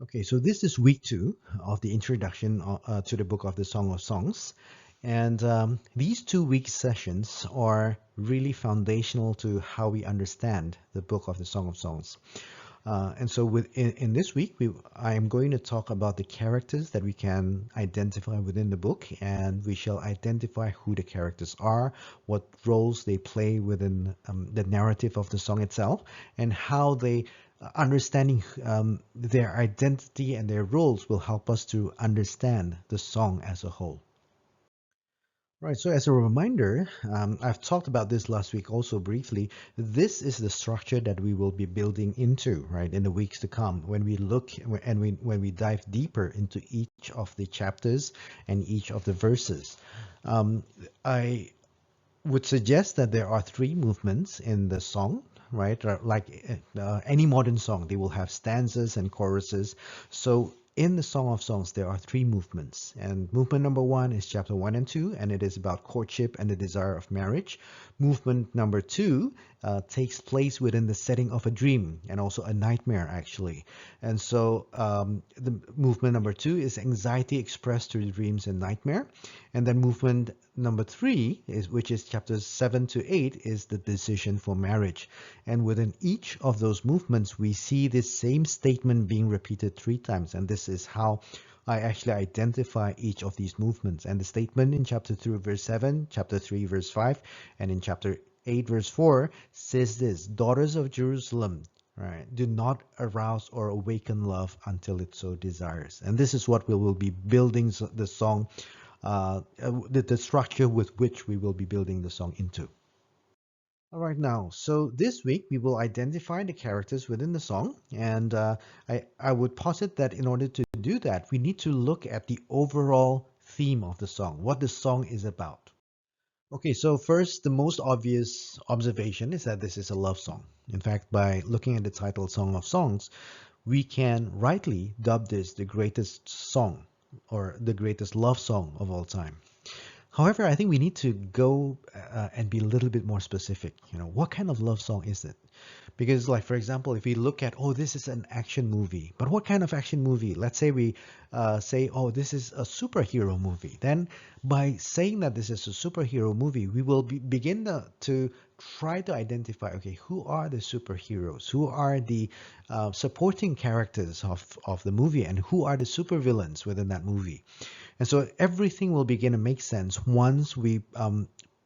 Okay, so this is week two of the introduction to the book of the Song of Songs. And these 2 week sessions are really foundational to how we understand the book of the Song of Songs. In this week, I am going to talk about the characters that we can identify within the book, and we shall identify who the characters are, what roles they play within the narrative of the song itself, and how they understanding their identity and their roles will help us to understand the song as a whole. Right, so as a reminder, I've talked about this last week also briefly. This is the structure that we will be building into, right, in the weeks to come when we look and when we dive deeper into each of the chapters and each of the verses. Um, I would suggest that there are three movements in the song, right? Like any modern song, they will have stanzas and choruses. So in the Song of Songs, there are three movements. And movement number one is chapter 1 and 2, and it is about courtship and the desire of marriage. Movement number two takes place within the setting of a dream and also a nightmare, actually. And so the movement number two is anxiety expressed through dreams and nightmare. And then movement number three is, which is chapters 7 to 8, is the decision for marriage. And within each of those movements, we see this same statement being repeated 3 times. And this is how I actually identify each of these movements. And the statement in chapter 2, verse 7, chapter 3, verse 5, and in chapter 8, verse 4 says this: Daughters of Jerusalem, right, do not arouse or awaken love until it so desires. And this is what we will be building the song, the structure with which we will be building the song into. All right, now, so this week we will identify the characters within the song, and I would posit that in order to do that, we need to look at the overall theme of the song, what the song is about. Okay, so first, the most obvious observation is that this is a love song. In fact, by looking at the title Song of Songs, we can rightly dub this the greatest song or the greatest love song of all time. However, I think we need to go and be a little bit more specific. What kind of love song is it? Because, like, for example, if we look at, oh, this is an action movie, but what kind of action movie? Let's say we say, oh, this is a superhero movie. Then, by saying that this is a superhero movie, we will begin to try to identify, okay, who are the superheroes? Who are the supporting characters of the movie? And who are the supervillains within that movie? And so everything will begin to make sense once we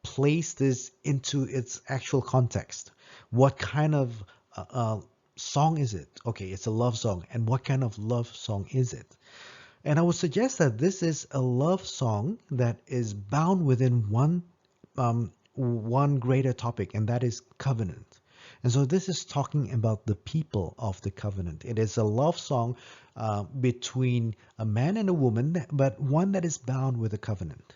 place this into its actual context. What kind of song is it? Okay, it's a love song. And what kind of love song is it? And I would suggest that this is a love song that is bound within one greater topic, and that is covenant. And so this is talking about the people of the covenant. It is a love song between a man and a woman, but one that is bound with a covenant.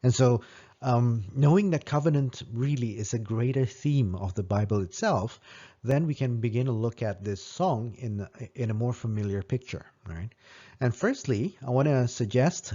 And so, knowing that covenant really is a greater theme of the Bible itself, then we can begin to look at this song in a more familiar picture, right? And firstly, I want to suggest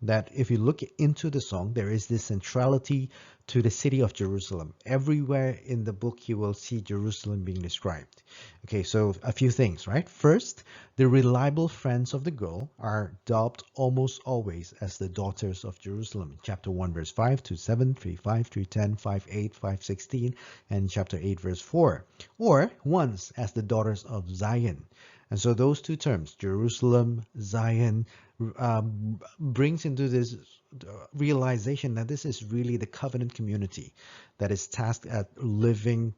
that if you look into the song, there is this centrality to the city of Jerusalem. Everywhere in the book, you will see Jerusalem being described. Okay, so a few things, right? First, the reliable friends of the girl are dubbed almost always as the daughters of Jerusalem. Chapter 1, verse 5 to 7, 3:5, 3:10, 5:8, 5:16, and chapter 8, verse 4. Or once as the daughters of Zion. And so those two terms, Jerusalem, Zion, brings into this realization that this is really the covenant community that is tasked at living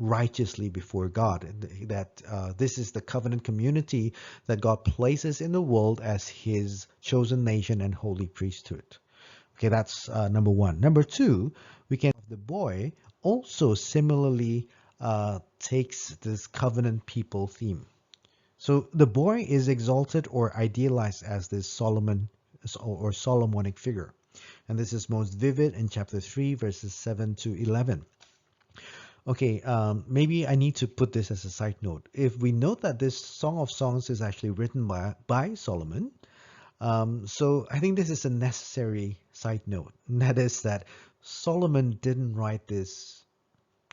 righteously before God. That this is the covenant community that God places in the world as his chosen nation and holy priesthood. Okay, that's number one. Number two, we can the boy also similarly takes this covenant people theme. So the boy is exalted or idealized as this Solomon or Solomonic figure. And this is most vivid in chapter 3, verses 7 to 11. Okay, maybe I need to put this as a side note. If we note that this Song of Songs is actually written by Solomon, so I think this is a necessary side note. And that is that Solomon didn't write this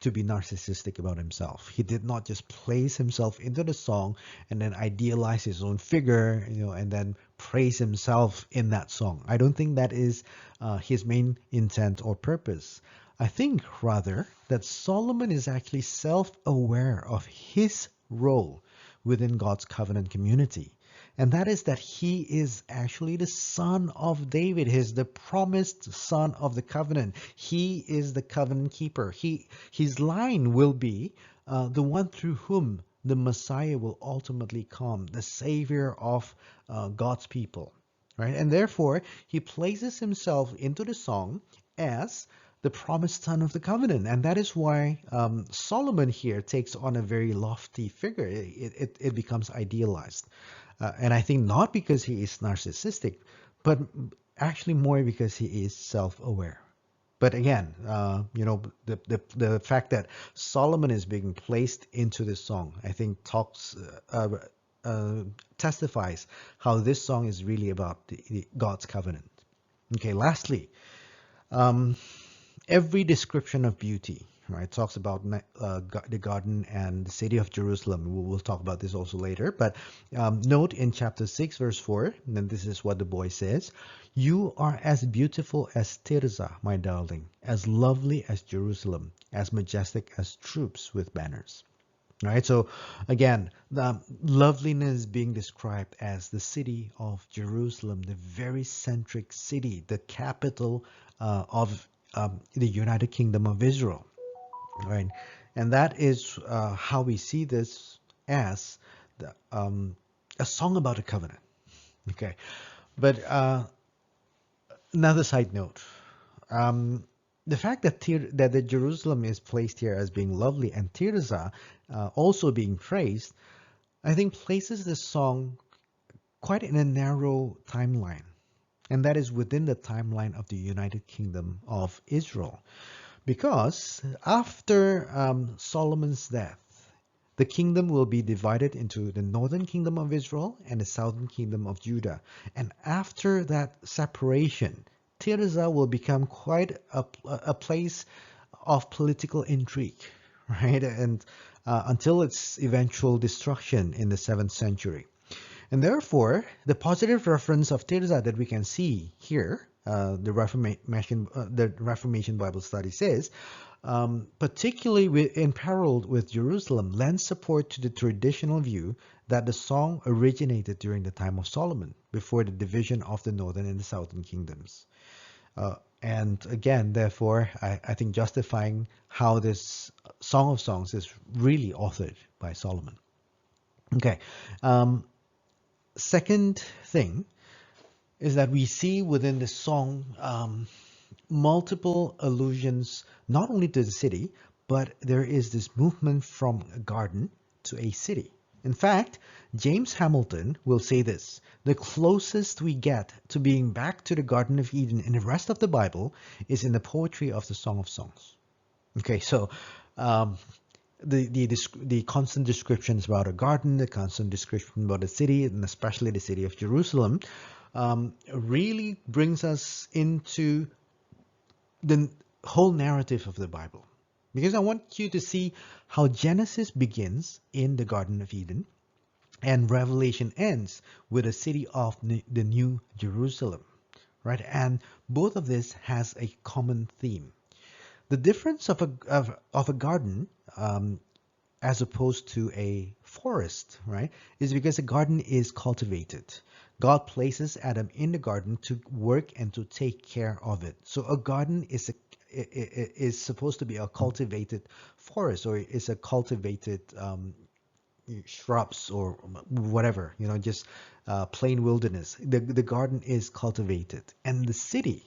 to be narcissistic about himself. He did not just place himself into the song and then idealize his own figure, and then praise himself in that song. I don't think that is his main intent or purpose. I think rather that Solomon is actually self-aware of his role within God's covenant community. And that is that he is actually the son of David. He is the promised son of the covenant. He is the covenant keeper. His line will be the one through whom the Messiah will ultimately come, the savior of God's people. Right? And therefore, he places himself into the song as the promised son of the covenant. And that is why Solomon here takes on a very lofty figure. It becomes idealized. And I think not because he is narcissistic, but actually more because he is self-aware. But again, the fact that Solomon is being placed into this song, I think testifies how this song is really about God's covenant. Okay, lastly, every description of beauty, right, talks about the garden and the city of Jerusalem. We'll talk about this also later. But note in chapter 6, verse 4, and then this is what the boy says: "You are as beautiful as Tirzah, my darling, as lovely as Jerusalem, as majestic as troops with banners." All right, so again, the loveliness being described as the city of Jerusalem, the very centric city, the capital of the United Kingdom of Israel. Right, and that is how we see this as a song about a covenant. Okay, but another side note, the fact that the Jerusalem is placed here as being lovely and Tirzah also being praised, I think places this song quite in a narrow timeline, and that is within the timeline of the United Kingdom of Israel. Because after Solomon's death, the kingdom will be divided into the northern kingdom of Israel and the southern kingdom of Judah. And after that separation, Tirzah will become quite a place of political intrigue, right? And until its eventual destruction in the 7th century. And therefore, the positive reference of Tirzah that we can see here, the Reformation Bible Study says, particularly in parallel with Jerusalem, lends support to the traditional view that the song originated during the time of Solomon, before the division of the northern and the southern kingdoms. And again, therefore, I think justifying how this Song of Songs is really authored by Solomon. Okay. Second thing is that we see within the song multiple allusions not only to the city, but there is this movement from a garden to a city. In fact, James Hamilton will say this: the closest we get to being back to the Garden of Eden in the rest of the Bible is in the poetry of the Song of Songs. Okay, so the constant descriptions about a garden, the constant description about a city, and especially the city of Jerusalem, really brings us into the whole narrative of the Bible. Because I want you to see how Genesis begins in the Garden of Eden and Revelation ends with the city of the New Jerusalem, right? And both of this has a common theme. The difference of a garden as opposed to a forest, right, is because a garden is cultivated. God places Adam in the garden to work and to take care of it. So a garden is supposed to be a cultivated forest, or is a cultivated shrubs or whatever, just plain wilderness. The garden is cultivated, and the city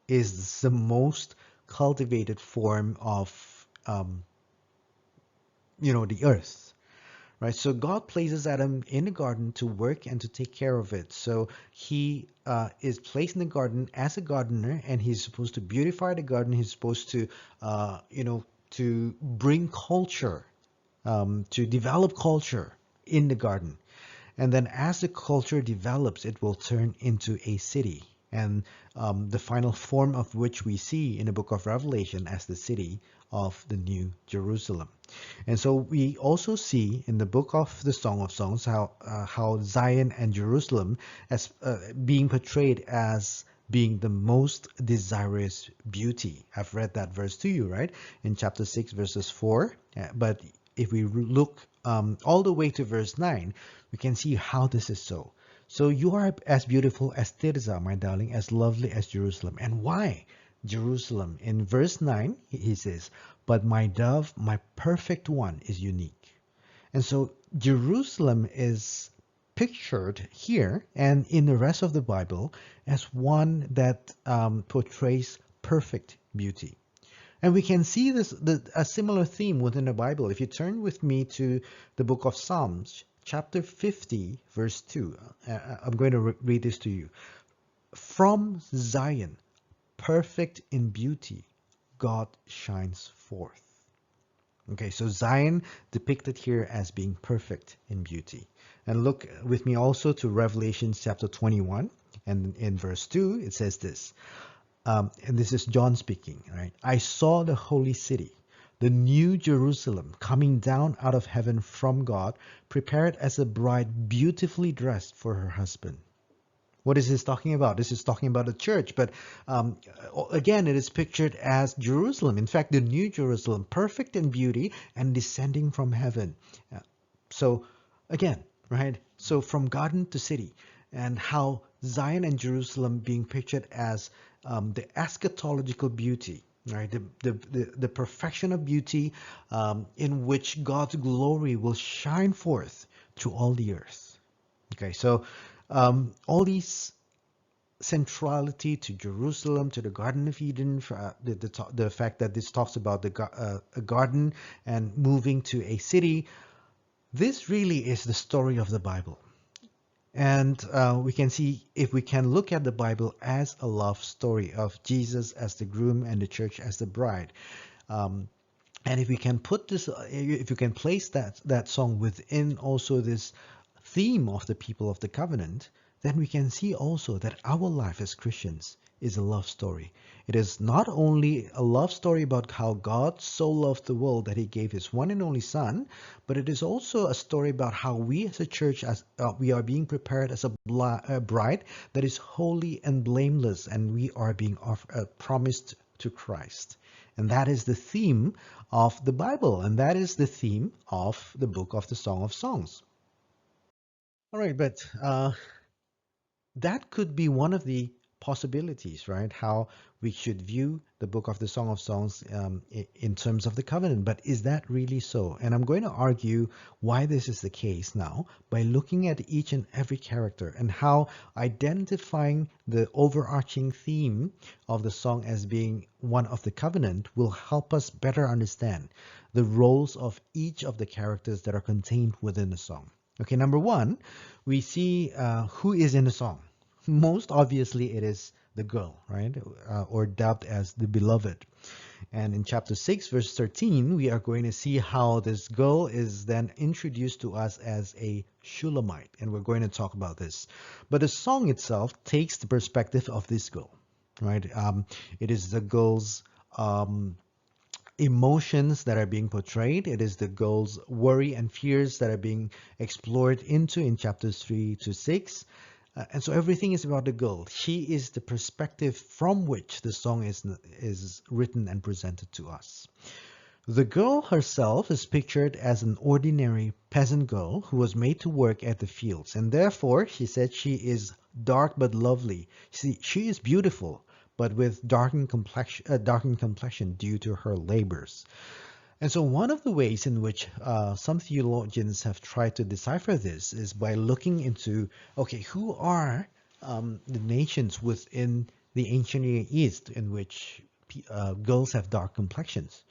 is the most cultivated form of the earth, right? So God places Adam in the garden to work and to take care of it. So he is placed in the garden as a gardener, and he's supposed to beautify the garden. He's supposed to to bring culture, to develop culture in the garden. And then as the culture develops, it will turn into a city. and the final form of which we see in the book of Revelation as the city of the New Jerusalem. And so we also see in the book of the Song of Songs how Zion and Jerusalem as being portrayed as being the most desirous beauty. I've read that verse to you, right? In chapter 6, verses 4. But if we look all the way to verse 9, we can see how this is so. So you are as beautiful as Tirzah, my darling, as lovely as Jerusalem. And why Jerusalem? In verse 9, he says, but my dove, my perfect one, is unique. And so Jerusalem is pictured here and in the rest of the Bible as one that portrays perfect beauty. And we can see a similar theme within the Bible. If you turn with me to the book of Psalms, chapter 50, verse 2, I'm going to read this to you. From Zion, perfect in beauty, God shines forth. Okay, so Zion depicted here as being perfect in beauty. And look with me also to Revelation chapter 21, and in verse 2, it says this. And this is John speaking, right? I saw the holy city, the new Jerusalem, coming down out of heaven from God, prepared as a bride beautifully dressed for her husband. What is this talking about? This is talking about the church, but again, it is pictured as Jerusalem. In fact, the new Jerusalem, perfect in beauty and descending from heaven. So, again, right? So, from garden to city, and how Zion and Jerusalem being pictured as the eschatological beauty, right? The perfection of beauty in which God's glory will shine forth to all the earth. Okay, so all these centrality to Jerusalem, to the Garden of Eden, the fact that this talks about a garden and moving to a city, this really is the story of the Bible. And we can see if we can look at the Bible as a love story of Jesus as the groom and the church as the bride. Um, and if we can put this, if you can place that song within also this theme of the people of the covenant, then we can see also that our life as Christians is a love story. It is not only a love story about how God so loved the world that he gave his one and only son, but it is also a story about how we as a church as we are being prepared as a bride that is holy and blameless, and we are being promised to Christ. And that is the theme of the Bible, and that is the theme of the book of the Song of Songs. All right, but that could be one of the possibilities, right? How we should view the book of the Song of Songs in terms of the covenant. But is that really so? And I'm going to argue why this is the case now by looking at each and every character and how identifying the overarching theme of the song as being one of the covenant will help us better understand the roles of each of the characters that are contained within the song. Okay, number one, we see who is in the song. Most obviously, it is the girl, right? Or dubbed as the beloved. And in chapter 6, verse 13, we are going to see how this girl is then introduced to us as a Shulamite. And we're going to talk about this. But the song itself takes the perspective of this girl, right? It is the girl's emotions that are being portrayed. It is the girl's worry and fears that are being explored into in chapters 3 to 6. And so everything is about the girl. She is the perspective from which the song is written and presented to us. The girl herself is pictured as an ordinary peasant girl who was made to work at the fields, and therefore she said she is dark but lovely. She is beautiful, but with darkened complexion due to her labors. And so one of the ways in which some theologians have tried to decipher this is by looking into, okay, who are the nations within the ancient Near East in which girls have dark complexions?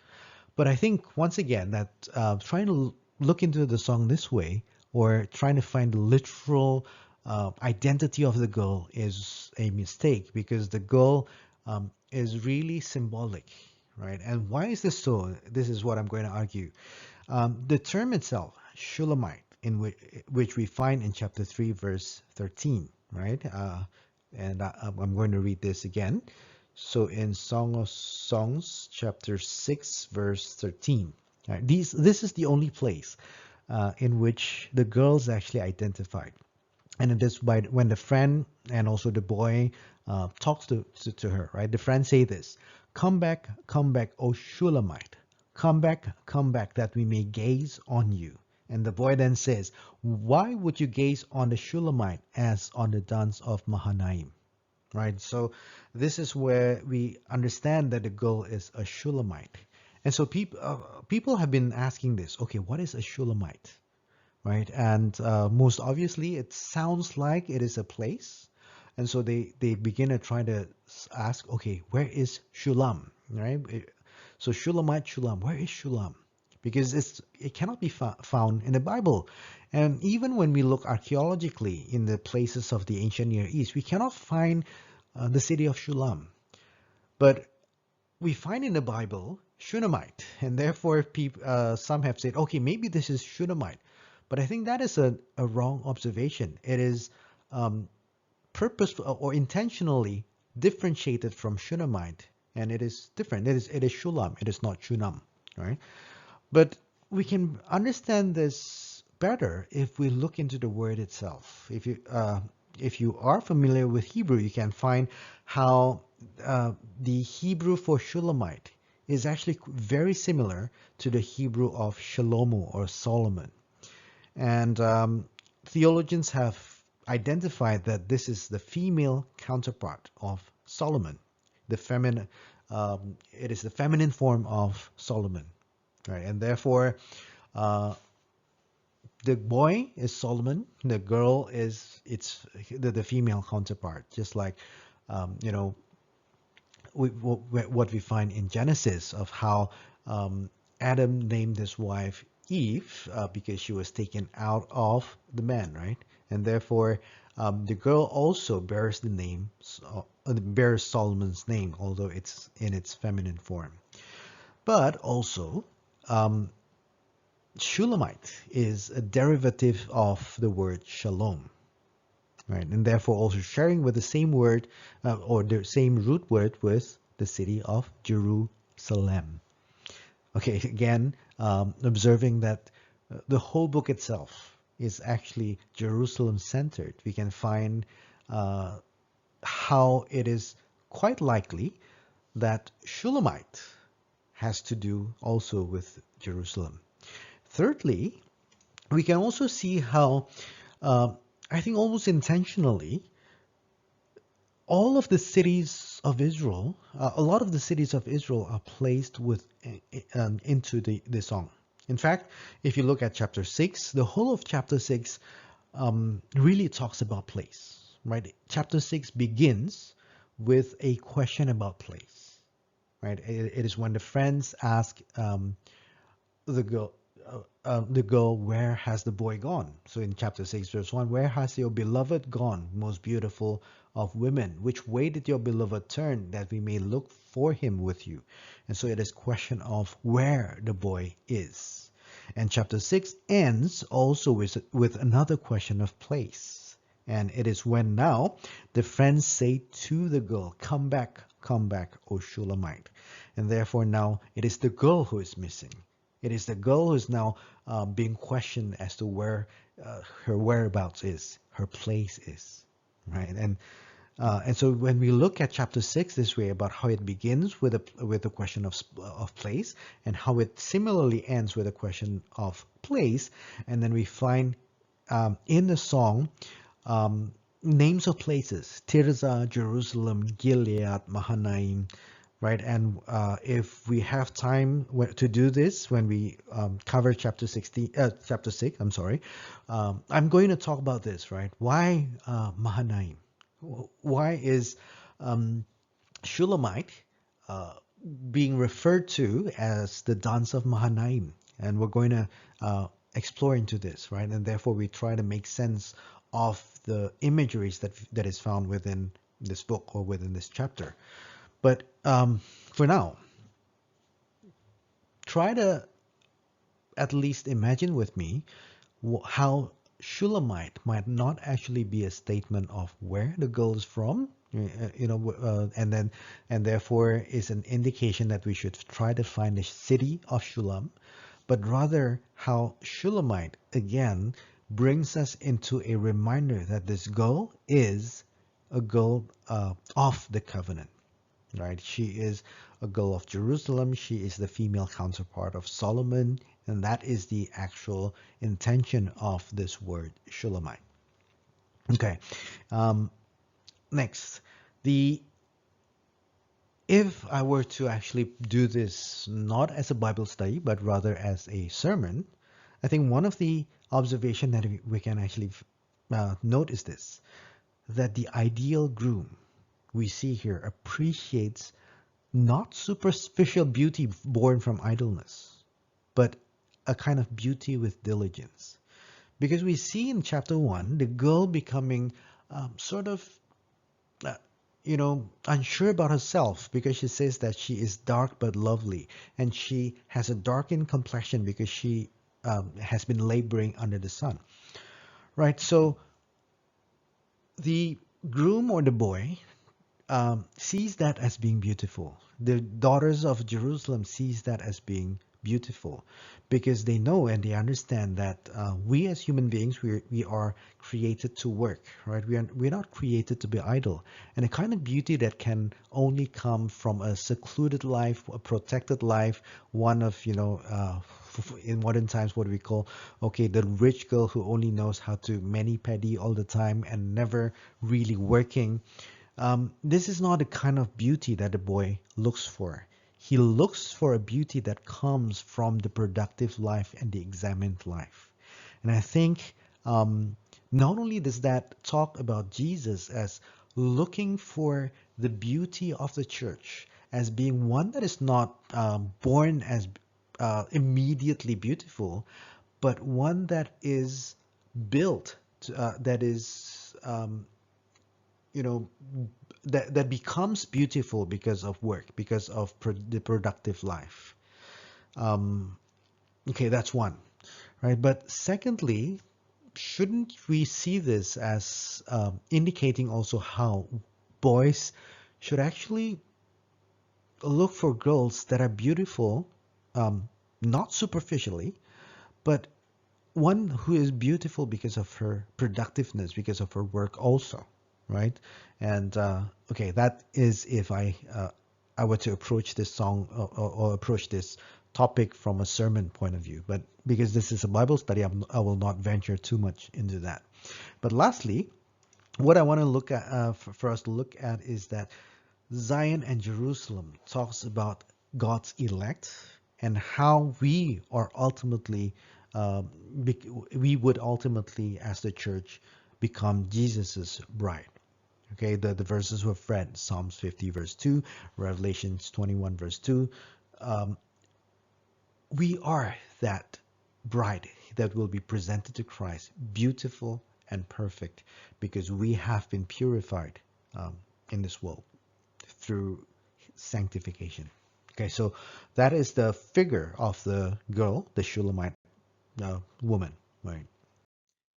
But I think once again that trying to look into the song this way, or trying to find the literal identity of the girl, is a mistake, because the girl is really symbolic, right? And why is this so? This is what I'm going to argue. The term itself, Shulamite, in which we find in chapter 3, verse 13, right? And I'm going to read this again. So in Song of Songs, chapter 6, verse 13. Right, this is the only place in which the girls actually identified. And it is by when the friend and also the boy talks to her, right? The friend say this, come back, O Shulamite. Come back, that we may gaze on you. And the boy then says, why would you gaze on the Shulamite as on the dance of Mahanaim? Right? So this is where we understand that the girl is a Shulamite. And so people have been asking this, okay, what is a Shulamite? Right? And most obviously, it sounds like it is a place. And so they begin to try to ask, okay, where is Shulam? Right? So Shulamite, Shulam, where is Shulam? Because it cannot be found in the Bible. And even when we look archaeologically in the places of the ancient Near East, we cannot find the city of Shulam. But we find in the Bible Shunammite, and therefore some have said, okay, maybe this is Shunammite. But I think that is a wrong observation. It is purposeful or intentionally differentiated from Shunammite, and it is different. It is Shulam. It is not Shunam, right? But we can understand this better if we look into the word itself. If you are familiar with Hebrew, you can find how the Hebrew for Shulamite is actually very similar to the Hebrew of Shalomo or Solomon. And theologians have identified that this is the female counterpart of Solomon. The feminine, it is the feminine form of Solomon, right? And therefore, the boy is Solomon, the girl is the female counterpart, just like what we find in Genesis of how Adam named his wife Eve because she was taken out of the man, right? And therefore, the girl also bears the name, bears Solomon's name, although it's in its feminine form. But also, Shulamite is a derivative of the word shalom, right? And therefore also sharing with the same word or the same root word with the city of Jerusalem. Okay, again, observing that the whole book itself is actually Jerusalem centered. We can find how it is quite likely that Shulamite has to do also with Jerusalem. Thirdly, we can also see how, I think almost intentionally, all of the cities of Israel, a lot of the cities of Israel are placed into the song. In fact, if you look at chapter 6, the whole of chapter 6 really talks about place, right? Chapter 6 begins with a question about place, right? It is when the friends ask the girl, where has the boy gone? So in chapter 6, verse 1, where has your beloved gone, most beautiful of women? Which way did your beloved turn, that we may look for him with you? And so it is question of where the boy is. And chapter 6 ends also with another question of place. And it is when now the friends say to the girl, come back, O Shulamite. And therefore now it is the girl who is missing. It is the girl who is now being questioned as to where her whereabouts is, her place is, right? And so when we look at chapter 6 this way about how it begins with a question of place, and how it similarly ends with a question of place, and then we find in the song names of places: Tirzah, Jerusalem, Gilead, Mahanaim, right? And if we have time to do this when we cover chapter 6, I'm sorry, I'm going to talk about this, right? Why Mahanaim? Why is Shulamite being referred to as the dance of Mahanaim? And we're going to explore into this, right? And therefore we try to make sense of the imageries that is found within this book or within this chapter. But for now, try to at least imagine with me how Shulamite might not actually be a statement of where the girl is from, and therefore is an indication that we should try to find the city of Shulam, but rather how Shulamite again brings us into a reminder that this girl is a girl of the covenant, right? She is a girl of Jerusalem. She is the female counterpart of Solomon, and that is the actual intention of this word Shulamite. Okay, um, next, the if I were to actually do this not as a Bible study, but rather as a sermon, I think one of the observation that we can actually note is this, that the ideal groom we see here appreciates not superficial beauty born from idleness, but a kind of beauty with diligence. Because we see in chapter 1 the girl becoming sort of, uh, unsure about herself because she says that she is dark but lovely, and she has a darkened complexion because she has been laboring under the sun. Right? So the groom or the boy sees that as being beautiful. The daughters of Jerusalem sees that as being beautiful because they know and they understand that we as human beings, we are created to work, right? We're not created to be idle. And a kind of beauty that can only come from a secluded life, a protected life, one of, in modern times, what we call, okay, the rich girl who only knows how to mani-pedi all the time and never really working. This is not the kind of beauty that the boy looks for. He looks for a beauty that comes from the productive life and the examined life. And I think not only does that talk about Jesus as looking for the beauty of the church, as being one that is not born as immediately beautiful, but one that is built, that is you know that becomes beautiful because of work, because of the productive life. um okay, that's one, right? But secondly, shouldn't we see this as indicating also how boys should actually look for girls that are beautiful, not superficially, but one who is beautiful because of her productiveness, because of her work also, right? And okay, that is if I were to approach this song, or approach this topic from a sermon point of view. But because this is a Bible study, I will not venture too much into that. But lastly, what I want to look at, for us to look at, is that Zion and Jerusalem talks about God's elect and how we are ultimately, uh, we would ultimately, as the church, become Jesus's bride. Okay, the verses we've read, Psalms 50 verse 2, Revelations 21 verse 2. Um, we are that bride that will be presented to Christ, beautiful and perfect, because we have been purified in this world through sanctification. Okay, so that is the figure of the girl, the Shulamite woman, right?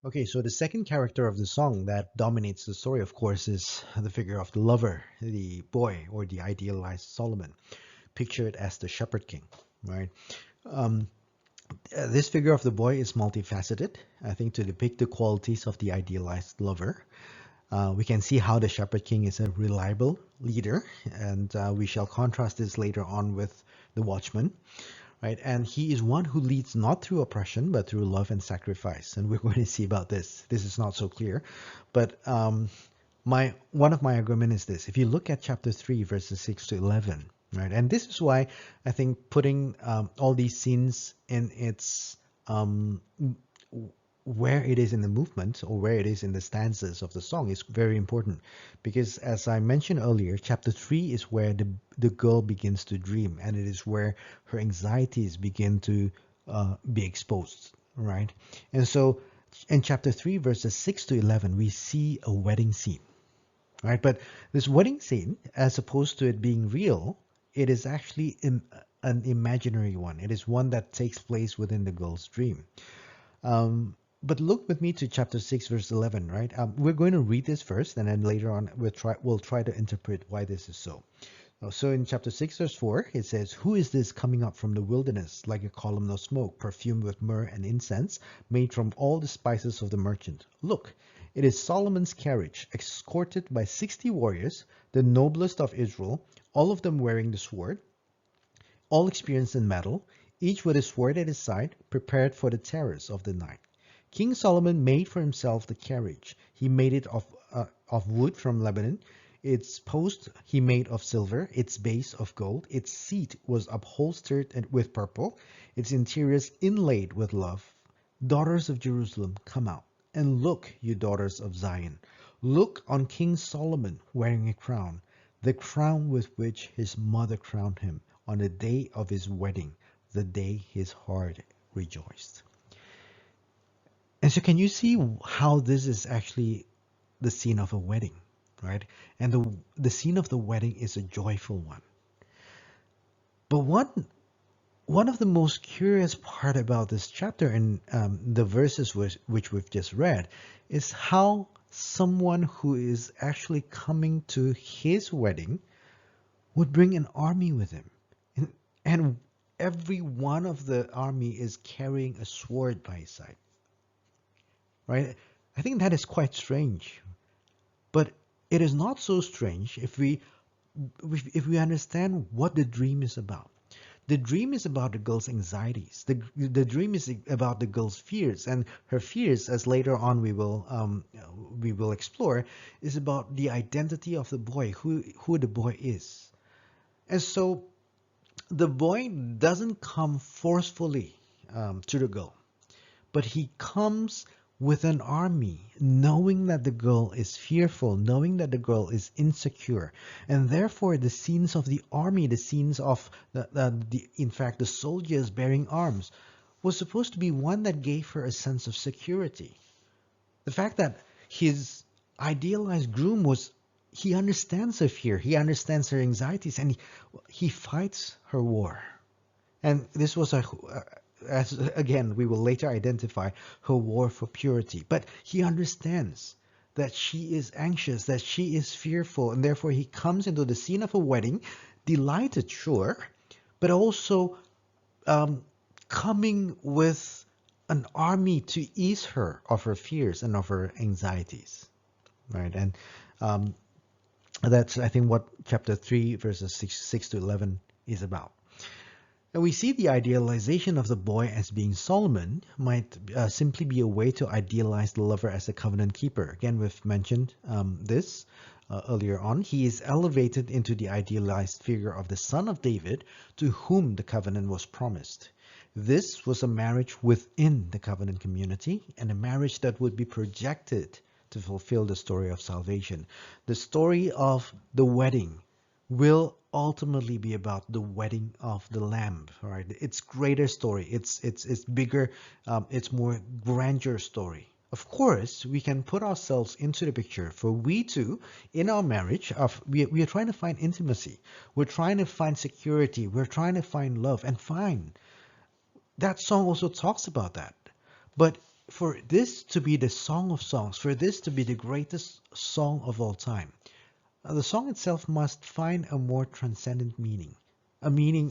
Okay, so the second character of the song that dominates the story, of course, is the figure of the lover, the boy, or the idealized Solomon, pictured as the shepherd king, right? Um, this figure of the boy is multifaceted, I think, to depict the qualities of the idealized lover. We can see how the Shepherd King is a reliable leader, and we shall contrast this later on with the Watchman, right? And he is one who leads not through oppression, but through love and sacrifice. And we're going to see about this. This is not so clear, but one of my argument is this: if you look at chapter 3, verses 6 to 11, right? And this is why I think putting all these scenes in its where it is in the movement, or where it is in the stanzas of the song, is very important, because as I mentioned earlier, chapter 3 is where the girl begins to dream, and it is where her anxieties begin to be exposed, right? And so in chapter 3 verses 6 to 11, we see a wedding scene, right? But this wedding scene, as opposed to it being real, it is actually an imaginary one. It is one that takes place within the girl's dream. But look with me to chapter 6, verse 11, right? We're going to read this first, and then later on we'll try to interpret why this is so. So in chapter 6, verse 4, it says, "Who is this coming up from the wilderness like a column of smoke, perfumed with myrrh and incense, made from all the spices of the merchant? Look, it is Solomon's carriage, escorted by 60 warriors, the noblest of Israel, all of them wearing the sword, all experienced in battle, each with a sword at his side, prepared for the terrors of the night. King Solomon made for himself the carriage. He made it of wood from Lebanon. Its post he made of silver, its base of gold. Its seat was upholstered with purple, its interiors inlaid with love. Daughters of Jerusalem, come out, and look, you daughters of Zion. Look on King Solomon wearing a crown, the crown with which his mother crowned him on the day of his wedding, the day his heart rejoiced." And so can you see how this is actually the scene of a wedding, right? And the scene of the wedding is a joyful one. But one of the most curious part about this chapter and the verses which we've just read is how someone who is actually coming to his wedding would bring an army with him. And every one of the army is carrying a sword by his side. Right? I think that is quite strange. But it is not so strange if we understand what the dream is about. The dream is about the girl's anxieties. The dream is about the girl's fears, and her fears, as later on we will explore, is about the identity of the boy, who the boy is. And so the boy doesn't come forcefully to the girl, but he comes with an army, knowing that the girl is fearful, knowing that the girl is insecure, and therefore the scenes of the army, the scenes of in fact the soldiers bearing arms, was supposed to be one that gave her a sense of security. The fact that his idealized groom he understands her fear, he understands her anxieties, and he fights her war. And this was as again, we will later identify her war for purity. But he understands that she is anxious, that she is fearful, and therefore he comes into the scene of a wedding, delighted, sure, but also coming with an army to ease her of her fears and of her anxieties, right? And that's, I think, what chapter 3, verses 6 to 11 is about. And we see the idealization of the boy as being Solomon might simply be a way to idealize the lover as a covenant keeper. Again, we've mentioned this earlier on. He is elevated into the idealized figure of the son of David, to whom the covenant was promised. This was a marriage within the covenant community, and a marriage that would be projected to fulfill the story of salvation. The story of the wedding will ultimately be about the wedding of the Lamb, right? It's greater story. It's bigger. It's more grandeur story. Of course, we can put ourselves into the picture. For we too, in our marriage, we are trying to find intimacy. We're trying to find security. We're trying to find love. And fine, that song also talks about that. But for this to be the Song of Songs, for this to be the greatest song of all time, the song itself must find a more transcendent meaning,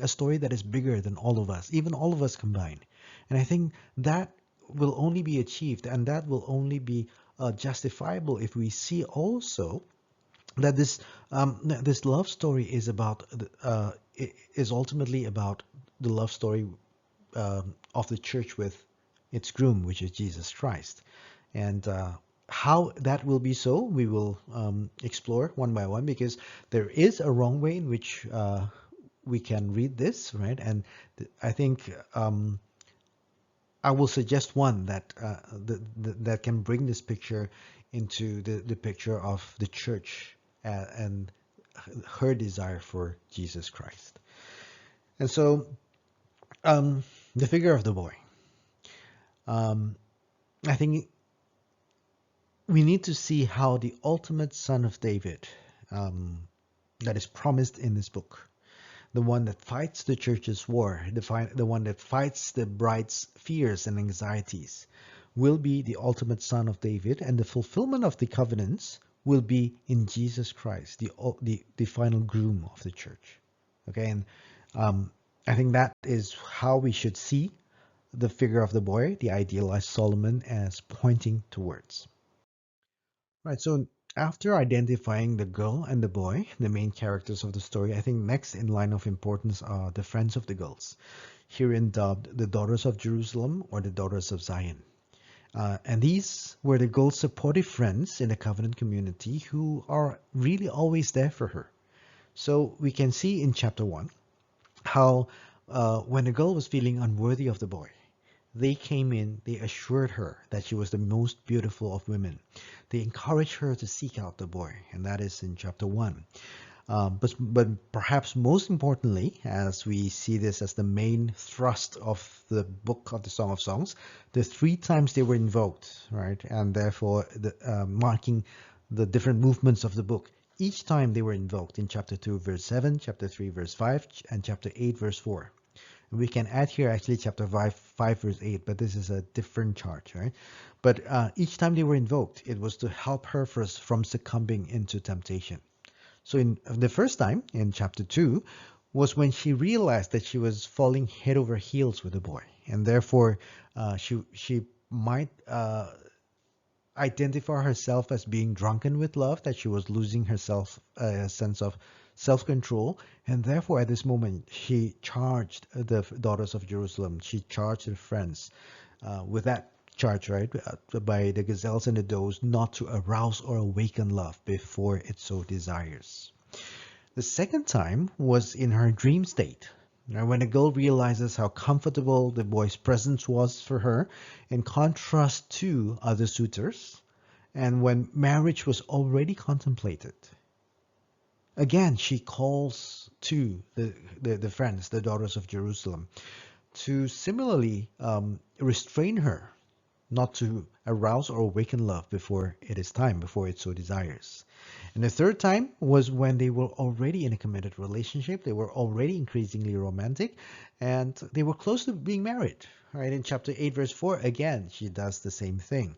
a story that is bigger than all of us, even all of us combined. And I think that will only be achieved, and that will only be justifiable if we see also that this love story is ultimately about the love story of the church with its groom, which is Jesus Christ. And how that will be so, we will explore one by one, because there is a wrong way in which we can read this, right? And I think I will suggest one that that can bring this picture into the picture of the church and her desire for Jesus Christ. And so the figure of the boy. I think we need to see how the ultimate son of David that is promised in this book, the one that fights the church's war, the one that fights the bride's fears and anxieties, will be the ultimate son of David, and the fulfillment of the covenants will be in Jesus Christ, the final groom of the church. Okay, and I think that is how we should see the figure of the boy, the idealized Solomon, as pointing towards. Right, so after identifying the girl and the boy, the main characters of the story, I think next in line of importance are the friends of the girls, herein dubbed the daughters of Jerusalem or the daughters of Zion. And these were the girl's supportive friends in the covenant community who are really always there for her. So we can see in chapter 1 how when the girl was feeling unworthy of the boy, they came in, they assured her that she was the most beautiful of women. They encouraged her to seek out the boy, and that is in chapter 1. But perhaps most importantly, as we see this as the main thrust of the book of the Song of Songs, the three times they were invoked, right, and therefore marking the different movements of the book. Each time they were invoked in chapter 2, verse 7, chapter 3, verse 5, and chapter 8, verse 4. We can add here actually chapter 5 verse 8, but this is a different chart, right? But each time they were invoked, it was to help her first from succumbing into temptation. So in the first time, in chapter 2, was when she realized that she was falling head over heels with the boy, and therefore she might identify herself as being drunken with love, that she was losing herself a sense of self-control, and therefore at this moment she charged the daughters of Jerusalem, she charged her friends with that charge, right, by the gazelles and the does, not to arouse or awaken love before it so desires. The second time was in her dream state. Now, when a girl realizes how comfortable the boy's presence was for her, in contrast to other suitors, and when marriage was already contemplated, again she calls to the friends, the daughters of Jerusalem, to similarly restrain her, not to arouse or awaken love before it is time, before it so desires. And the third time was when they were already in a committed relationship, they were already increasingly romantic, and they were close to being married. Right, in chapter 8, verse 4, again, she does the same thing.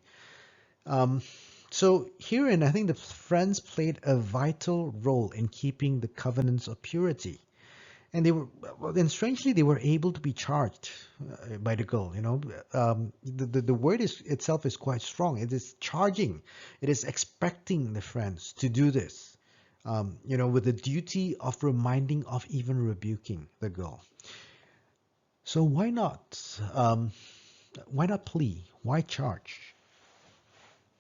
So herein, I think the friends played a vital role in keeping the covenants of purity. And they were, and strangely, they were able to be charged by the girl. The word itself is quite strong. It is charging. It is expecting the friends to do this. With the duty of reminding, of even rebuking the girl. So why not? Why not plea? Why charge?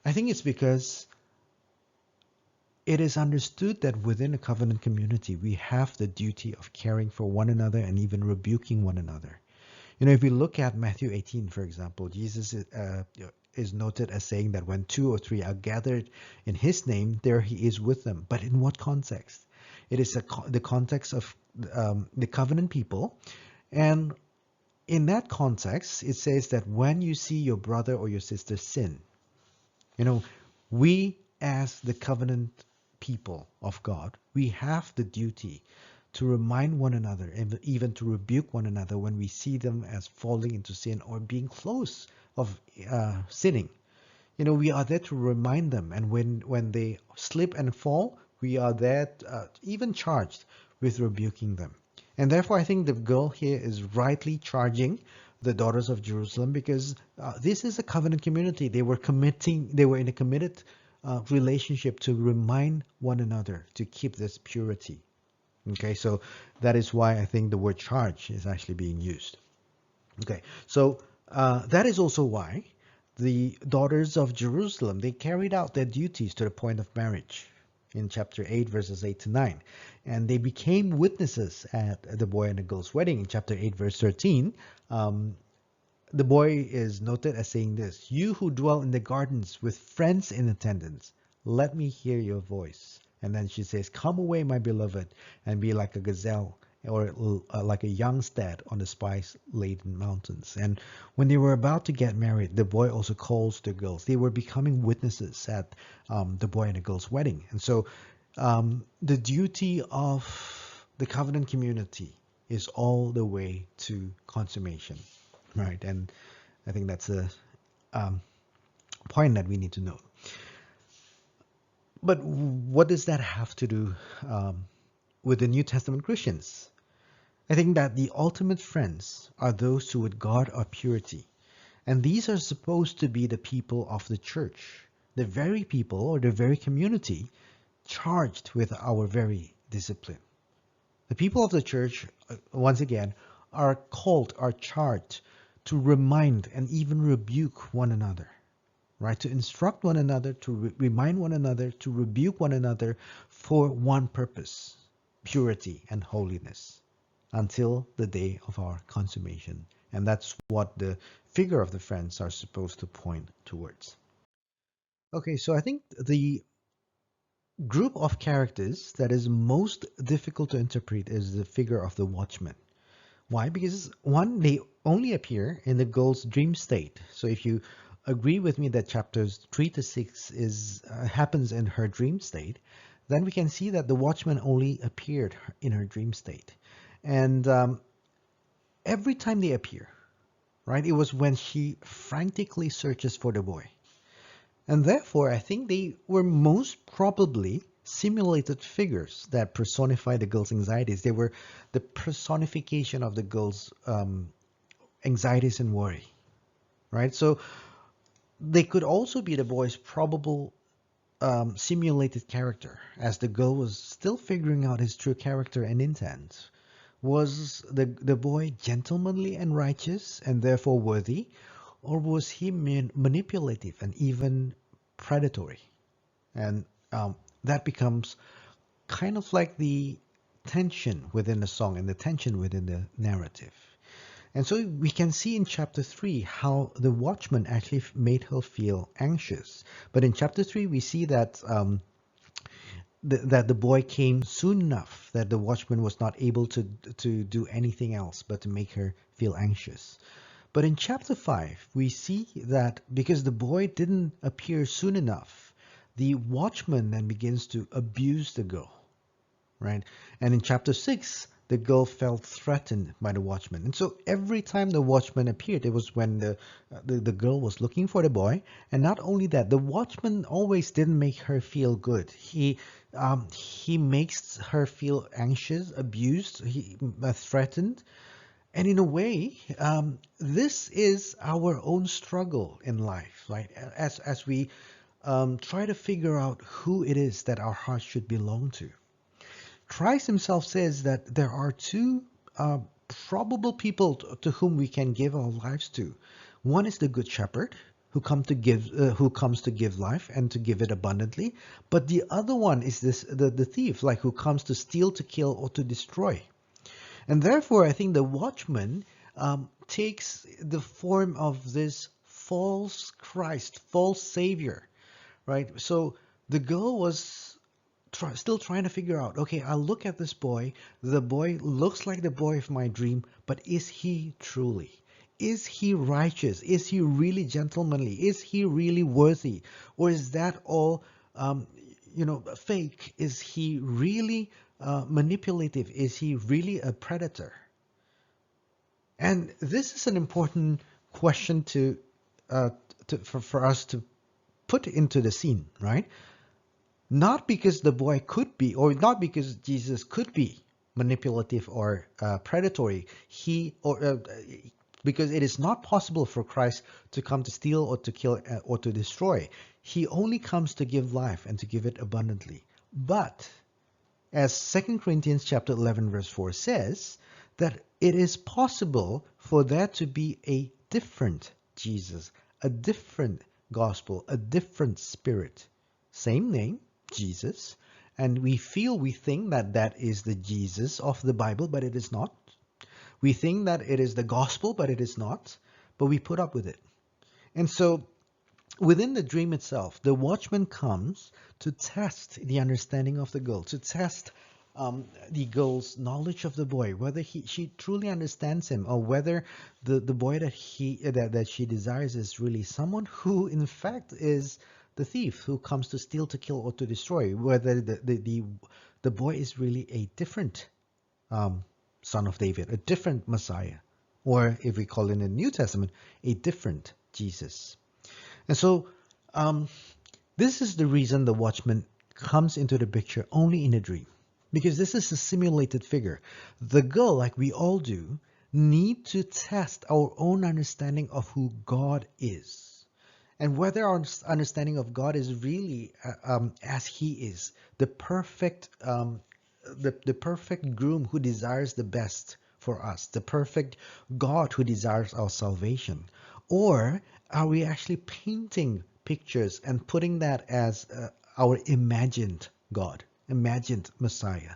I think it's because it is understood that within a covenant community, we have the duty of caring for one another and even rebuking one another. If we look at Matthew 18, for example, Jesus is noted as saying that when 2 or 3 are gathered in his name, there he is with them. But in what context? It is the context of the covenant people. And in that context, it says that when you see your brother or your sister sin, we as the covenant people of God, we have the duty to remind one another and even to rebuke one another when we see them as falling into sin or being close of sinning. We are there to remind them, and when they slip and fall, we are there even charged with rebuking them. And therefore, I think the girl here is rightly charging the daughters of Jerusalem, because this is a covenant community. They were in a committed relationship to remind one another to keep this purity. Okay, so that is why I think the word charge is actually being used. Okay, so that is also why the daughters of Jerusalem, they carried out their duties to the point of marriage in chapter 8, verses 8 to 9. And they became witnesses at the boy and the girl's wedding. In chapter 8, verse 13, the boy is noted as saying this: "You who dwell in the gardens with friends in attendance, let me hear your voice." And then she says, "Come away, my beloved, and be like a gazelle or like a young stag on the spice-laden mountains." And when they were about to get married, the boy also calls the girls. They were becoming witnesses at the boy and the girl's wedding. And so the duty of the covenant community is all the way to consummation. Right, and I think that's point that we need to know. But what does that have to do with the New Testament Christians? I think that the ultimate friends are those who would guard our purity. And these are supposed to be the people of the church, the very people or the very community charged with our very discipline. The people of the church, once again, are called, are charged to remind and even rebuke one another, right? To instruct one another, to remind one another, to rebuke one another for one purpose, purity and holiness, until the day of our consummation. And that's what the figure of the friends are supposed to point towards. Okay, so I think the group of characters that is most difficult to interpret is the figure of the watchman. Why? Because one, they only appear in the girl's dream state. So if you agree with me that chapters 3 to 6 is happens in her dream state, then we can see that the watchman only appeared in her dream state. And every time they appear, right, it was when she frantically searches for the boy. And therefore, I think they were most probably simulated figures that personify the girl's anxieties. They were the personification of the girl's anxieties and worry, right? So they could also be the boy's probable simulated character, as the girl was still figuring out his true character and intent. Was the boy gentlemanly and righteous and therefore worthy, or was he manipulative and even predatory? And that becomes kind of like the tension within the song and the tension within the narrative. And so we can see in chapter 3 how the watchman actually made her feel anxious. But in chapter 3 we see that that the boy came soon enough that the watchman was not able to do anything else but to make her feel anxious. But in chapter 5, we see that because the boy didn't appear soon enough, the watchman then begins to abuse the girl, right? And in chapter 6, the girl felt threatened by the watchman. And so every time the watchman appeared, it was when the girl was looking for the boy. And not only that, the watchman always didn't make her feel good. He makes her feel anxious, abused, threatened. And in a way, this is our own struggle in life, right? As we try to figure out who it is that our hearts should belong to. Christ himself says that there are two probable people to whom we can give our lives to. One is the good shepherd who comes to give life and to give it abundantly. But the other one is the thief, like who comes to steal, to kill, or to destroy. And therefore, I think the watchman takes the form of this false Christ, false Savior, right? So the girl was still trying to figure out, okay, I'll look at this boy. The boy looks like the boy of my dream, but is he truly? Is he righteous? Is he really gentlemanly? Is he really worthy? Or is that all, fake? Is he really manipulative? Is he really a predator? And this is an important question for us to put into the scene, right? Not because the boy could be, or not because Jesus could be manipulative or predatory. Because it is not possible for Christ to come to steal or to kill or to destroy. He only comes to give life and to give it abundantly. But as 2 Corinthians chapter 11 verse 4 says, that it is possible for there to be a different Jesus, a different gospel, a different spirit. Same name, Jesus, and we think that that is the Jesus of the Bible, but it is not. We think that it is the gospel, but it is not. But we put up with it. And so within the dream itself, the watchman comes to test the understanding of the girl, to test the girl's knowledge of the boy, whether she truly understands him, or whether the boy that she desires is really someone who in fact is the thief who comes to steal, to kill, or to destroy, whether the boy is really a different son of David, a different Messiah, or if we call it in the New Testament, a different Jesus. And so Um, this is the reason the watchman comes into the picture only in a dream, because this is a simulated figure. The girl, like we all do, need to test our own understanding of who God is, and whether our understanding of God is really as He is, the perfect, the perfect groom who desires the best for us, the perfect God who desires our salvation, or are we actually painting pictures and putting that as our imagined God, imagined Messiah?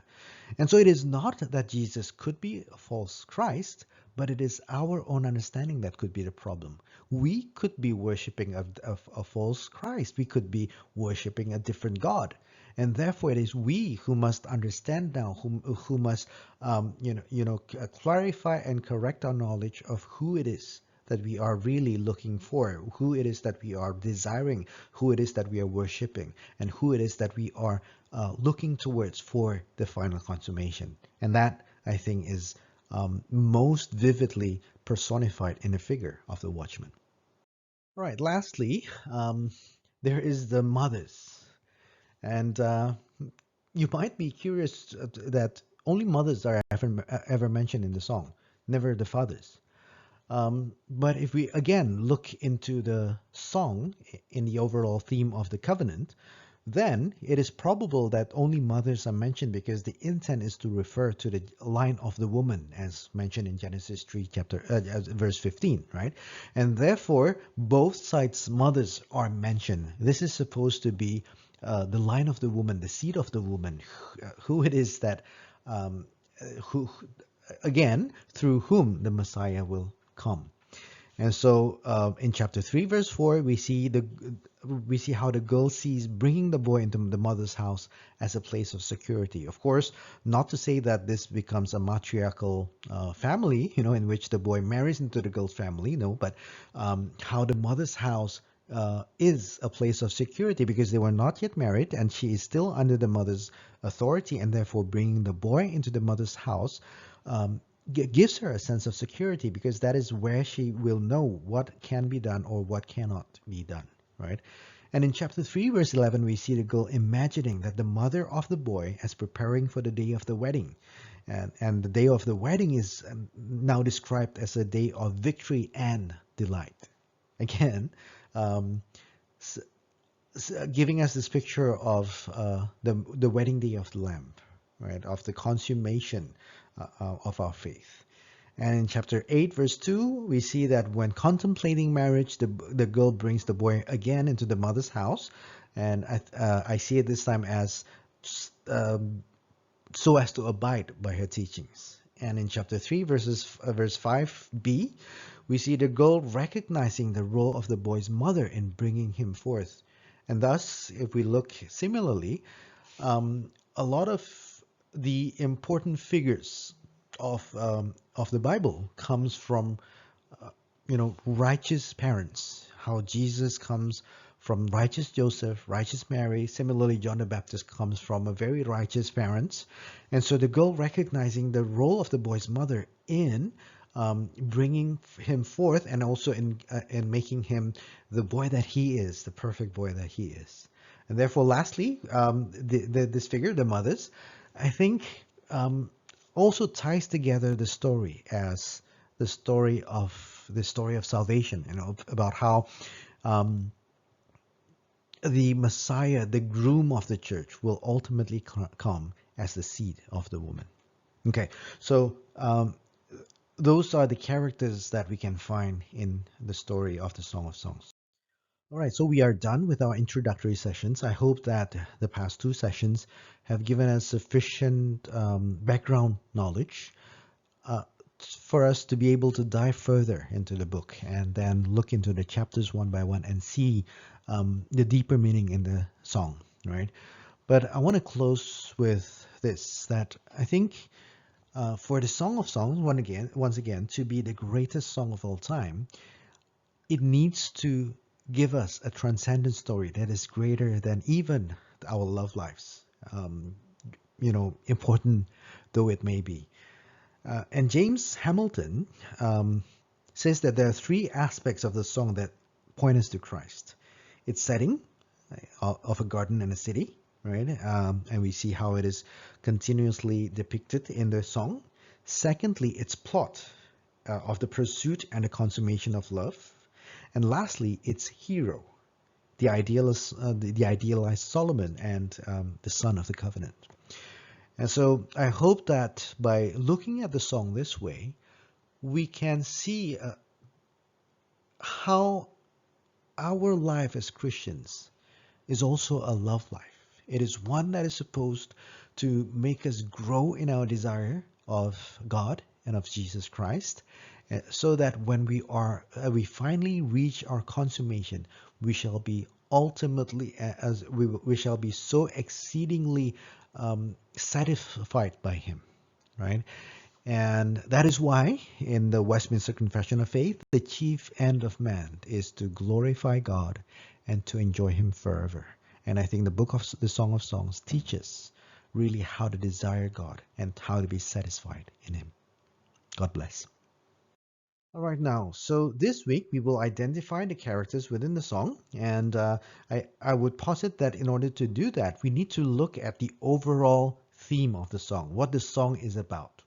And so it is not that Jesus could be a false Christ, but it is our own understanding that could be the problem. We could be worshiping a false Christ. We could be worshiping a different God. And therefore, it is we who must understand now, who must, clarify and correct our knowledge of who it is that we are really looking for, who it is that we are desiring, who it is that we are worshiping, and who it is that we are looking towards for the final consummation. And that, I think, is most vividly personified in the figure of the watchman. All right, lastly, there is the mothers. And you might be curious that only mothers are ever mentioned in the song, never the fathers. But if we again look into the song in the overall theme of the covenant, then it is probable that only mothers are mentioned because the intent is to refer to the line of the woman, as mentioned in Genesis 3, verse 15, right? And therefore, both sides' mothers are mentioned. This is supposed to be the line of the woman, the seed of the woman, who it is that, who again, through whom the Messiah will come. And so in chapter 3 verse 4 we see how the girl sees bringing the boy into the mother's house as a place of security. Of course, not to say that this becomes a matriarchal family, in which the boy marries into the girl's family, no, but how the mother's house is a place of security because they were not yet married and she is still under the mother's authority, and therefore bringing the boy into the mother's house gives her a sense of security because that is where she will know what can be done or what cannot be done, right? And in chapter 3, verse 11, we see the girl imagining that the mother of the boy is preparing for the day of the wedding. And the day of the wedding is now described as a day of victory and delight. Again, um, giving us this picture of the wedding day of the Lamb, right? Of the consummation of our faith. And in chapter 8, verse 2, we see that when contemplating marriage, the girl brings the boy again into the mother's house. And I see it this time as so as to abide by her teachings. And in chapter 3, verse 5b, we see the girl recognizing the role of the boy's mother in bringing him forth. And thus, if we look similarly, a lot of the important figures of the Bible comes from righteous parents. How Jesus comes from righteous Joseph, righteous Mary. Similarly, John the Baptist comes from a very righteous parents. And so the girl recognizing the role of the boy's mother in bringing him forth, and also in making him the boy that he is, the perfect boy that he is. And therefore, lastly, this figure, the mothers, I think also ties together the story as the story of salvation, about how the Messiah, the groom of the church, will ultimately come as the seed of the woman. Okay, so those are the characters that we can find in the story of the Song of Songs. All right, so we are done with our introductory sessions. I hope that the past two sessions have given us sufficient background knowledge for us to be able to dive further into the book and then look into the chapters one by one and see the deeper meaning in the song, right? But I want to close with this, that I think for the Song of Songs, once again, to be the greatest song of all time, it needs to give us a transcendent story that is greater than even our love lives, important though it may be. And James Hamilton says that there are three aspects of the song that point us to Christ. its setting of a garden and a city, right? And we see how it is continuously depicted in the song. Secondly, its plot of the pursuit and the consummation of love. And lastly, its hero, the idealized Solomon and the son of the covenant. And so I hope that by looking at the song this way, we can see how our life as Christians is also a love life. It is one that is supposed to make us grow in our desire of God and of Jesus Christ, so that when we finally reach our consummation, we shall be ultimately as we shall be so exceedingly satisfied by Him, right? And that is why in the Westminster Confession of Faith, the chief end of man is to glorify God and to enjoy Him forever. And I think the Song of Songs teaches really how to desire God and how to be satisfied in Him. God bless. All right, now, so this week we will identify the characters within the song, and I would posit that in order to do that, we need to look at the overall theme of the song, what the song is about.